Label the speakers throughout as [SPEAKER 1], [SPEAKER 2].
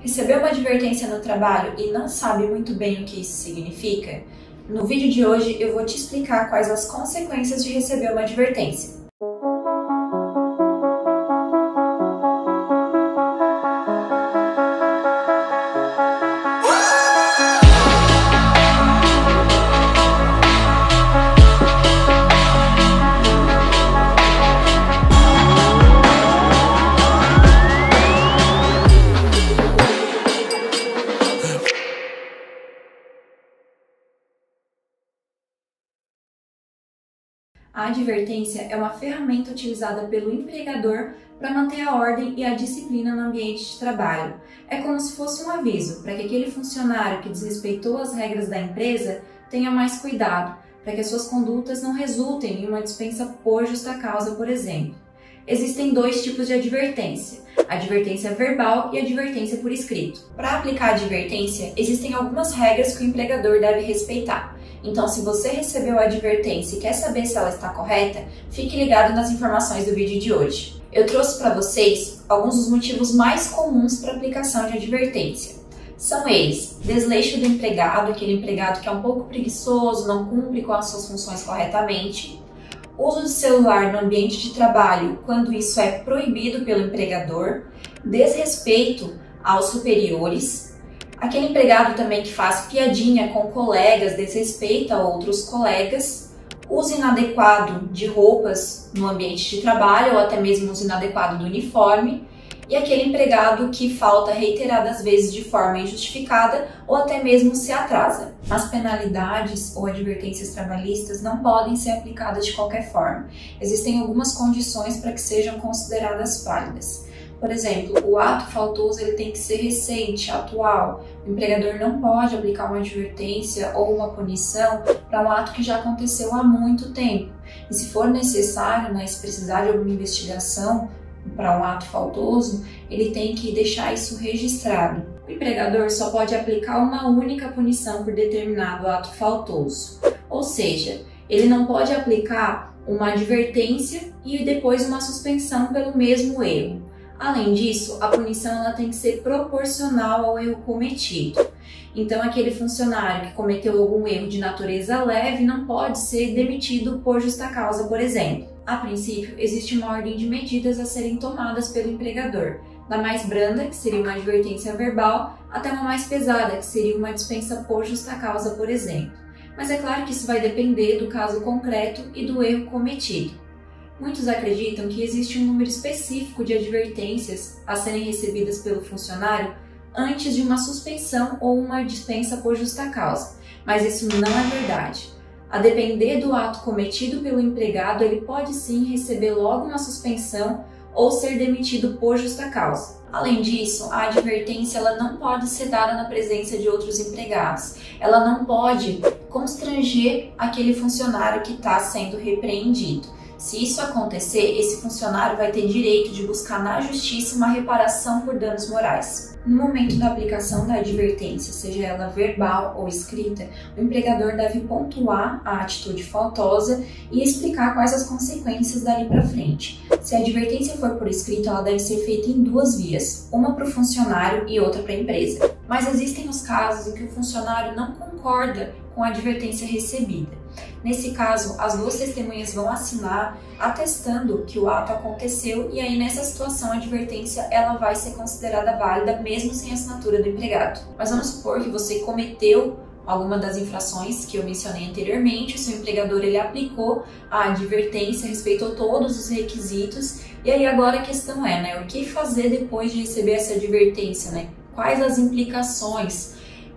[SPEAKER 1] Recebeu uma advertência no trabalho e não sabe muito bem o que isso significa? No vídeo de hoje eu vou te explicar quais as consequências de receber uma advertência. A advertência é uma ferramenta utilizada pelo empregador para manter a ordem e a disciplina no ambiente de trabalho. É como se fosse um aviso para que aquele funcionário que desrespeitou as regras da empresa tenha mais cuidado, para que as suas condutas não resultem em uma dispensa por justa causa, por exemplo. Existem dois tipos de advertência: a advertência verbal e a advertência por escrito. Para aplicar a advertência, existem algumas regras que o empregador deve respeitar. Então, se você recebeu a advertência e quer saber se ela está correta, fique ligado nas informações do vídeo de hoje. Eu trouxe para vocês alguns dos motivos mais comuns para aplicação de advertência. São eles: desleixo do empregado, aquele empregado que é um pouco preguiçoso, não cumpre com as suas funções corretamente; uso do celular no ambiente de trabalho quando isso é proibido pelo empregador; desrespeito aos superiores; aquele empregado também que faz piadinha com colegas, desrespeita outros colegas; uso inadequado de roupas no ambiente de trabalho ou até mesmo uso inadequado do uniforme; e aquele empregado que falta reiteradas vezes de forma injustificada ou até mesmo se atrasa. As penalidades ou advertências trabalhistas não podem ser aplicadas de qualquer forma. Existem algumas condições para que sejam consideradas válidas. Por exemplo, o ato faltoso ele tem que ser recente, atual. O empregador não pode aplicar uma advertência ou uma punição para um ato que já aconteceu há muito tempo. E se for necessário, se precisar de alguma investigação para um ato faltoso, ele tem que deixar isso registrado. O empregador só pode aplicar uma única punição por determinado ato faltoso. Ou seja, ele não pode aplicar uma advertência e depois uma suspensão pelo mesmo erro. Além disso, a punição ela tem que ser proporcional ao erro cometido. Então, aquele funcionário que cometeu algum erro de natureza leve não pode ser demitido por justa causa, por exemplo. A princípio, existe uma ordem de medidas a serem tomadas pelo empregador, da mais branda, que seria uma advertência verbal, até uma mais pesada, que seria uma dispensa por justa causa, por exemplo. Mas é claro que isso vai depender do caso concreto e do erro cometido. Muitos acreditam que existe um número específico de advertências a serem recebidas pelo funcionário antes de uma suspensão ou uma dispensa por justa causa, mas isso não é verdade. A depender do ato cometido pelo empregado, ele pode sim receber logo uma suspensão ou ser demitido por justa causa. Além disso, a advertência ela não pode ser dada na presença de outros empregados. Ela não pode constranger aquele funcionário que está sendo repreendido. Se isso acontecer, esse funcionário vai ter direito de buscar na justiça uma reparação por danos morais. No momento da aplicação da advertência, seja ela verbal ou escrita, o empregador deve pontuar a atitude faltosa e explicar quais as consequências dali para frente. Se a advertência for por escrito, ela deve ser feita em duas vias, uma para o funcionário e outra para a empresa. Mas existem os casos em que o funcionário não concorda com a advertência recebida. Nesse caso, as duas testemunhas vão assinar atestando que o ato aconteceu e aí nessa situação a advertência ela vai ser considerada válida mesmo sem a assinatura do empregado. Mas vamos supor que você cometeu alguma das infrações que eu mencionei anteriormente, o seu empregador ele aplicou a advertência, respeitou todos os requisitos e aí agora a questão é, o que fazer depois de receber essa advertência, Quais as implicações?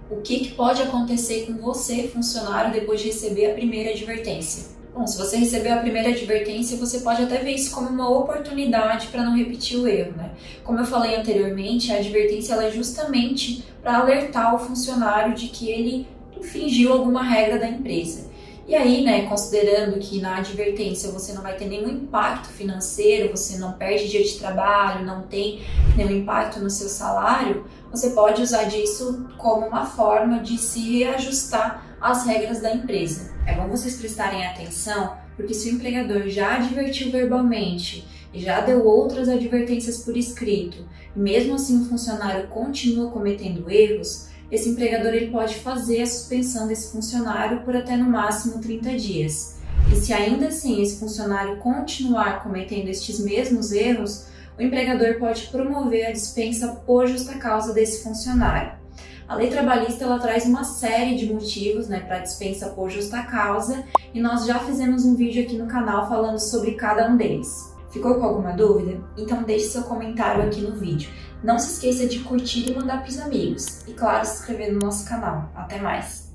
[SPEAKER 1] O que pode acontecer com você, funcionário, depois de receber a primeira advertência? Bom, se você recebeu a primeira advertência, você pode até ver isso como uma oportunidade para não repetir o erro, Como eu falei anteriormente, a advertência ela é justamente para alertar o funcionário de que ele infringiu alguma regra da empresa. E aí, considerando que na advertência você não vai ter nenhum impacto financeiro, você não perde dia de trabalho, não tem nenhum impacto no seu salário, você pode usar disso como uma forma de se reajustar às regras da empresa. É bom vocês prestarem atenção, porque se o empregador já advertiu verbalmente e já deu outras advertências por escrito, e mesmo assim o funcionário continua cometendo erros, esse empregador ele pode fazer a suspensão desse funcionário por até no máximo 30 dias. E se ainda assim esse funcionário continuar cometendo estes mesmos erros, o empregador pode promover a dispensa por justa causa desse funcionário. A lei trabalhista ela traz uma série de motivos, para dispensa por justa causa, e nós já fizemos um vídeo aqui no canal falando sobre cada um deles. Ficou com alguma dúvida? Então deixe seu comentário aqui no vídeo. Não se esqueça de curtir e mandar para os amigos. E claro, se inscrever no nosso canal. Até mais!